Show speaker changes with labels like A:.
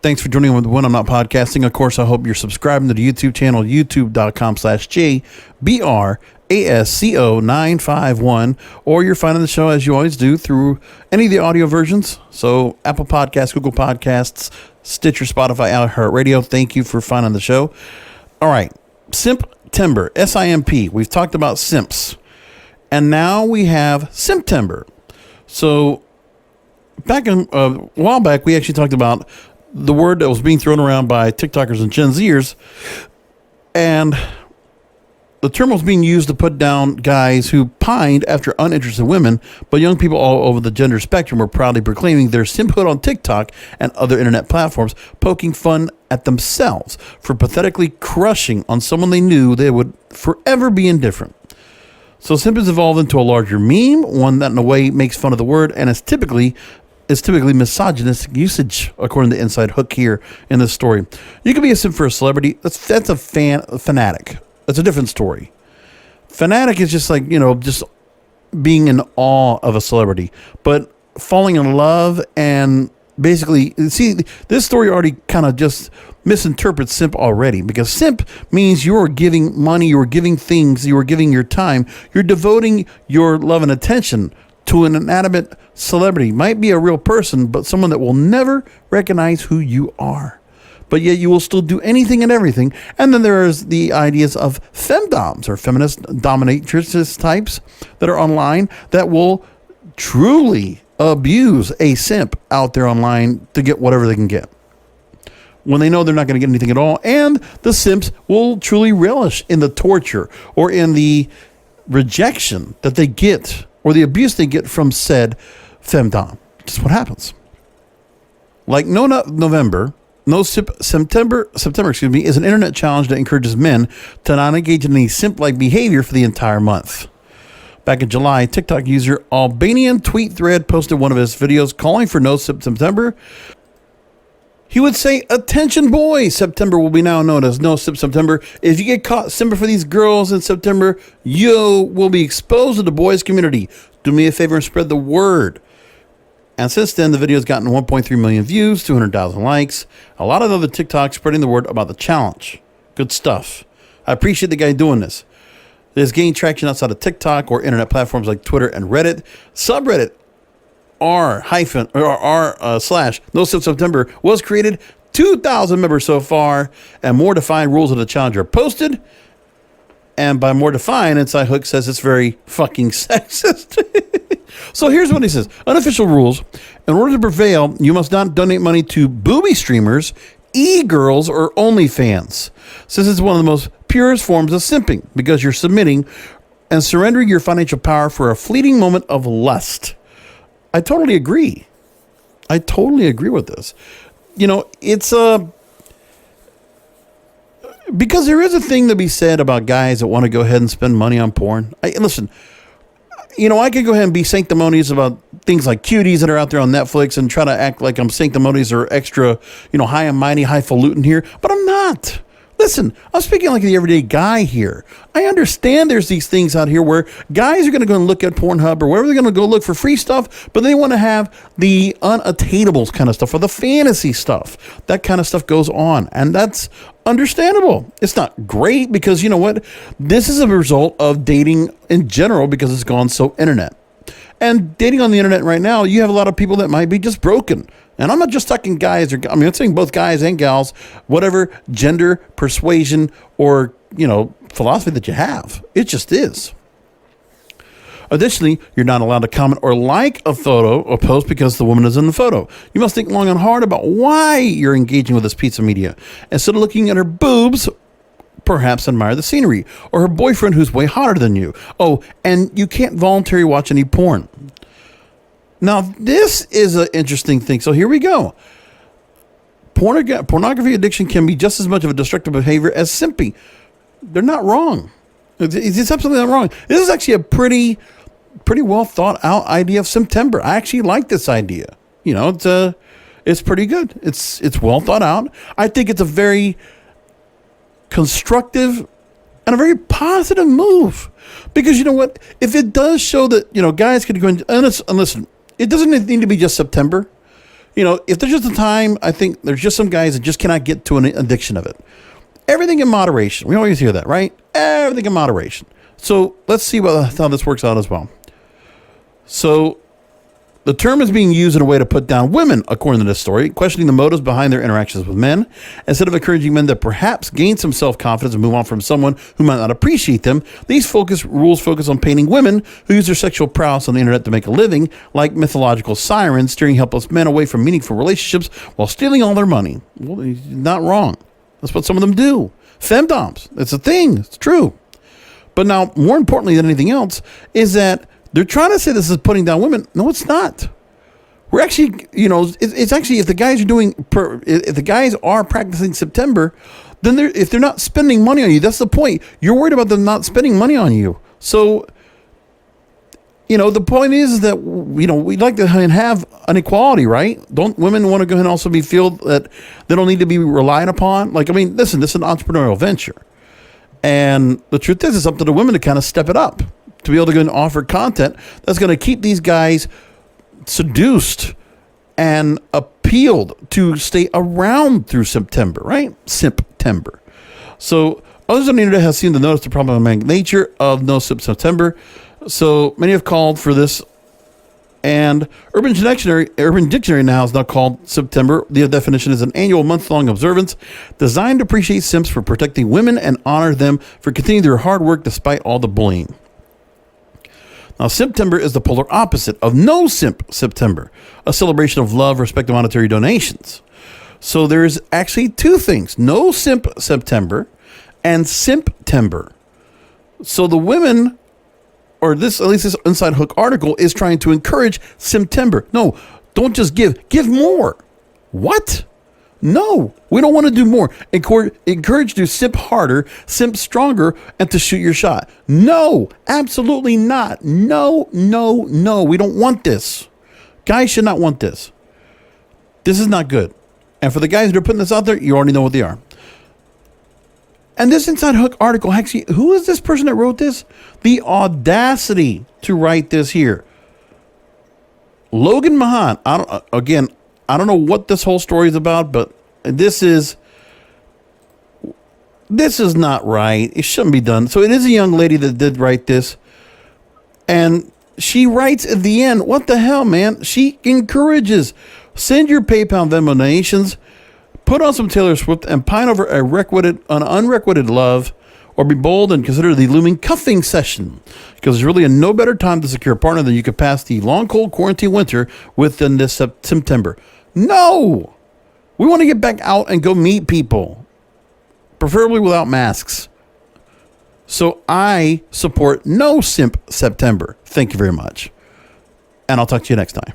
A: Thanks for joining me with When I'm Not Podcasting. Of course, I hope you're subscribing to the YouTube channel, youtube.com/JBRASCO951, or you're finding the show as you always do through any of the audio versions. So Apple Podcasts, Google Podcasts, Stitcher, Spotify, iHeartRadio. Thank you for finding the show. All right. Simptember, S-I-M-P. We've talked about simps. And now we have Simptember. So back in a while back, we actually talked about the word that was being thrown around by TikTokers and Gen Zers, and the term was being used to put down guys who pined after uninterested women, but young people all over the gender spectrum were proudly proclaiming their simphood on TikTok and other internet platforms, poking fun at themselves for pathetically crushing on someone they knew they would forever be indifferent. So simp has evolved into a larger meme, one that in a way makes fun of the word and is typically misogynistic usage, according to Inside Hook here in this story. You can be a simp for a celebrity. That's a fanatic. That's a different story. Fanatic is just like, just being in awe of a celebrity. But falling in love and basically, see, this story already kind of just misinterprets simp already, because simp means you're giving money, you're giving things, you're giving your time, you're devoting your love and attention to an inanimate celebrity. Might be a real person, but someone that will never recognize who you are. But yet you will still do anything and everything. And then there's the ideas of femdoms, or feminist dominatrix types that are online that will truly abuse a simp out there online to get whatever they can get, when they know they're not going to get anything at all. And the simps will truly relish in the torture or in the rejection that they get, or the abuse they get from said femdom. Just what happens. Like September, is an internet challenge that encourages men to not engage in any simp-like behavior for the entire month. Back in July, TikTok user Albanian Tweet Thread posted one of his videos calling for no Simptember. He would say, "Attention boys, September will be now known as No Simptember. If you get caught simping for these girls in September, you will be exposed to the boys community. Do me a favor and spread the word." And since then, the video has gotten 1.3 million views, 200,000 likes, a lot of other TikToks spreading the word about the challenge. Good stuff. I appreciate the guy doing this. It has gained traction outside of TikTok or internet platforms like Twitter and Reddit. Subreddit r/no September was created, 2,000 members so far, and more defined rules of the challenge are posted. And by more defined, Inside Hook says it's very fucking sexist. So here's what he says. Unofficial rules. In order to prevail, you must not donate money to booby streamers, e-girls, or OnlyFans, since it's one of the most purest forms of simping, because you're submitting and surrendering your financial power for a fleeting moment of lust. I totally agree. I totally agree with this. It's because there is a thing to be said about guys that want to go ahead and spend money on porn. Listen, I could go ahead and be sanctimonious about things like cuties that are out there on Netflix and try to act like I'm sanctimonious or extra, high and mighty, highfalutin here, but I'm not. Listen, I'm speaking like the everyday guy here. I understand there's these things out here where guys are going to go and look at Pornhub or wherever they're going to go look for free stuff, but they want to have the unattainables kind of stuff or the fantasy stuff. That kind of stuff goes on, and that's understandable. It's not great because, you know what? This is a result of dating in general because it's gone so internet. And dating on the internet right now, you have a lot of people that might be just broken. And I'm not just talking guys, I'm saying both guys and gals, whatever gender, persuasion, or, philosophy that you have. It just is. Additionally, you're not allowed to comment or like a photo or post because the woman is in the photo. You must think long and hard about why you're engaging with this piece of media. Instead of looking at her boobs, perhaps admire the scenery, or her boyfriend who's way hotter than you. Oh, and you can't voluntarily watch any porn. Now, this is an interesting thing. So here we go. Pornography addiction can be just as much of a destructive behavior as simping. They're not wrong. It's absolutely not wrong. This is actually a pretty well thought out idea of Simptember. I actually like this idea. It's pretty good. It's well thought out. I think it's a very constructive and a very positive move, because you know what? If it does show that guys could go and listen, it doesn't need to be just September. if there's just a time, I think there's just some guys that just cannot get to an addiction of it. Everything in moderation. We always hear that, right? Everything in moderation. So let's see how this works out as well. So the term is being used in a way to put down women, according to this story, questioning the motives behind their interactions with men. Instead of encouraging men to perhaps gain some self-confidence and move on from someone who might not appreciate them, these rules focus on painting women who use their sexual prowess on the internet to make a living like mythological sirens, steering helpless men away from meaningful relationships while stealing all their money. Well, he's not wrong. That's what some of them do. Femdoms. It's a thing. It's true. But now, more importantly than anything else, is that they're trying to say this is putting down women. No, it's not. We're actually, it's actually, if the guys are practicing Simptember, then if they're not spending money on you, that's the point. You're worried about them not spending money on you. So, the point is that, we'd like to have an equality, right? Don't women want to go ahead and also feel that they don't need to be relied upon? Listen, this is an entrepreneurial venture. And the truth is, it's up to the women to kind of step it up, to be able to go and offer content that's going to keep these guys seduced and appealed to stay around through Simptember, right? Simptember. So others on the internet have seemed to notice the problematic nature of no Simptember. So many have called for this, and Urban Dictionary now is not called Simptember. The definition is an annual month-long observance designed to appreciate simps for protecting women and honor them for continuing their hard work despite all the bullying. Now, Simptember is the polar opposite of no Simptember, a celebration of love, respect, and monetary donations. So there's actually two things: no Simptember and Simptember. So the women, or at least this Inside Hook article, is trying to encourage Simptember. No, don't just give more. What? No, we don't want to do more. Encourage to simp harder, simp stronger, and to shoot your shot. No, absolutely not. No. We don't want this. Guys should not want this. This is not good. And for the guys that are putting this out there, you already know what they are. And this Inside Hook article, actually, who is this person that wrote this? The audacity to write this here. Logan Mahan. I don't know what this whole story is about, but this is not right. It shouldn't be done. So it is a young lady that did write this. And she writes at the end, what the hell, man? She encourages, send your PayPal and Venmo donations, put on some Taylor Swift, and pine over an unrequited love, or be bold and consider the looming cuffing session, because there's really no better time to secure a partner than you could pass the long, cold quarantine winter with than this September. No! We want to get back out and go meet people, preferably without masks. So I support no Simp September. Thank you very much. And I'll talk to you next time.